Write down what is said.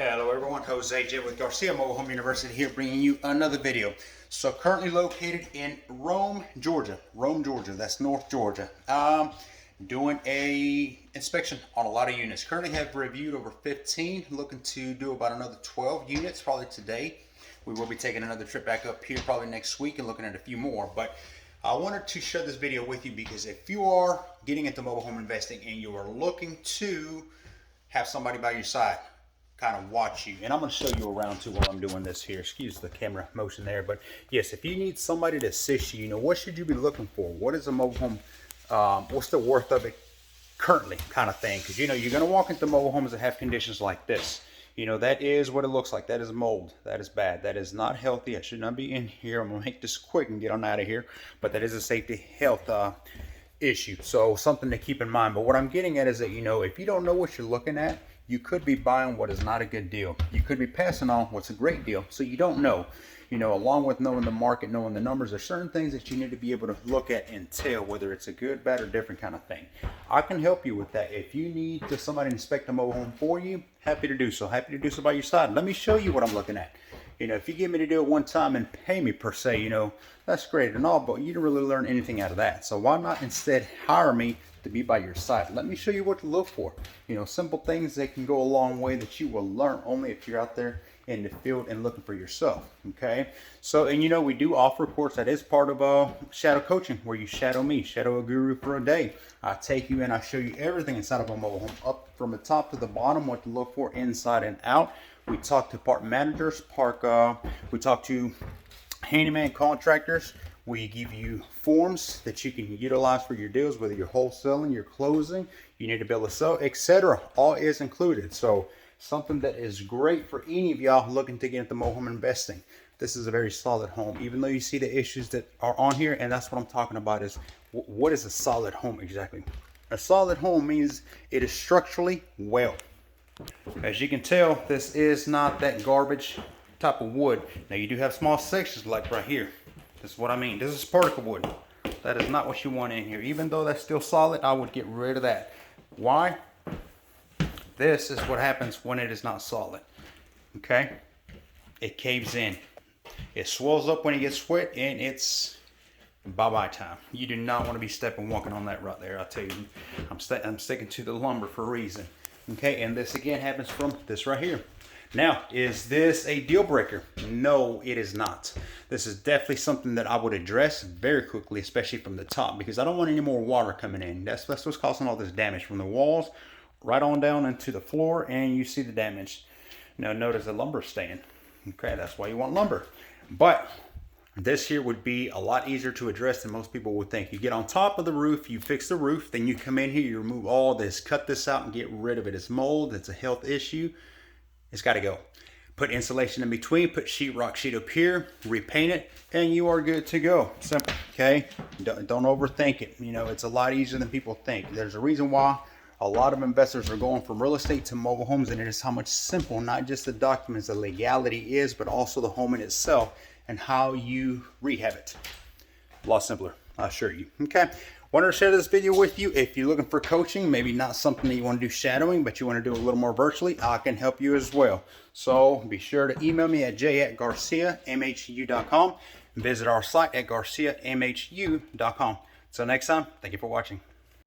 Hello everyone, Jose J with Garcia Mobile Home University here bringing you another video. So currently located in Rome, Georgia. That's North Georgia. Doing a inspection on a lot of units. Currently have reviewed over 15, looking to do about another 12 units probably today. We will be taking another trip back up here probably next week and looking at a few more. But I wanted to share this video with you because if you are getting into mobile home investing and you are looking to have somebody by your side, kind of watch you, and I'm going to show you around too while I'm doing this here. Excuse the camera motion there, but yes, if you need somebody to assist you, what should you be looking for? What is a mobile home? What's the worth of it currently, kind of thing? Because you're going to walk into mobile homes that have conditions like this. That is what it looks like. That is mold. That is bad. That is not healthy. I should not be in here. I'm going to make this quick and get on out of here, but that is a safety health issue, so something to keep in mind. But what I'm getting at is that if you don't know what you're looking at, you could be buying what is not a good deal. You could be passing on what's a great deal. So you don't know. Along with knowing the market, knowing the numbers, there's certain things that you need to be able to look at and tell whether it's a good, bad, or different kind of thing. I can help you with that. If you need somebody to inspect a mobile home for you, happy to do so. Happy to do so by your side. Let me show you what I'm looking at. If you get me to do it one time and pay me per se, that's great and all, but you didn't really learn anything out of that. So why not instead hire me to be by your side? Let me show you what to look for. Simple things that can go a long way that you will learn only if you're out there in the field and looking for yourself. Okay. So, and we do offer a course that is part of shadow coaching, where you shadow me, shadow a guru for a day. I take you and I show you everything inside of a mobile home, up from the top to the bottom, what to look for inside and out. We talk to park managers, we talk to handyman contractors. We give you forms that you can utilize for your deals, whether you're wholesaling, you're closing, you need to be able to sell, etc. All is included. So something that is great for any of y'all looking to get into mobile home investing. This is a very solid home, even though you see the issues that are on here. And that's what I'm talking about is what is a solid home exactly? A solid home means it is structurally well. As you can tell, this is not that garbage type of wood. Now you do have small sections like right here. This is what I mean. This is particle wood. That is not what you want in here. Even though that's still solid, I would get rid of that. Why? This is what happens when it is not solid. Okay? It caves in. It swells up when it gets wet, and it's bye-bye time. You do not want to be walking on that right there. I tell you, I'm sticking to the lumber for a reason. Okay, and this again happens from this right here. Now, is this a deal breaker? No, it is not. This is definitely something that I would address very quickly, especially from the top, because I don't want any more water coming in. That's what's causing all this damage from the walls right on down into the floor, and you see the damage. Now, notice the lumber staying. Okay, that's why you want lumber. But this here would be a lot easier to address than most people would think. You get on top of the roof, you fix the roof, then you come in here, you remove all this, cut this out and get rid of it. It's mold, it's a health issue. It's got to go. Put insulation in between, put sheetrock sheet up here, repaint it, and you are good to go. Simple, okay? Don't overthink it. It's a lot easier than people think. There's a reason why a lot of investors are going from real estate to mobile homes, and it is how much simple, not just the documents, the legality is, but also the home in itself and how you rehab it. A lot simpler, I assure you. Okay, wanted to share this video with you. If you're looking for coaching, maybe not something that you want to do shadowing, but you want to do a little more virtually, I can help you as well. So be sure to email me at j@garciamhu.com and visit our site at garciamhu.com. Until next time, thank you for watching.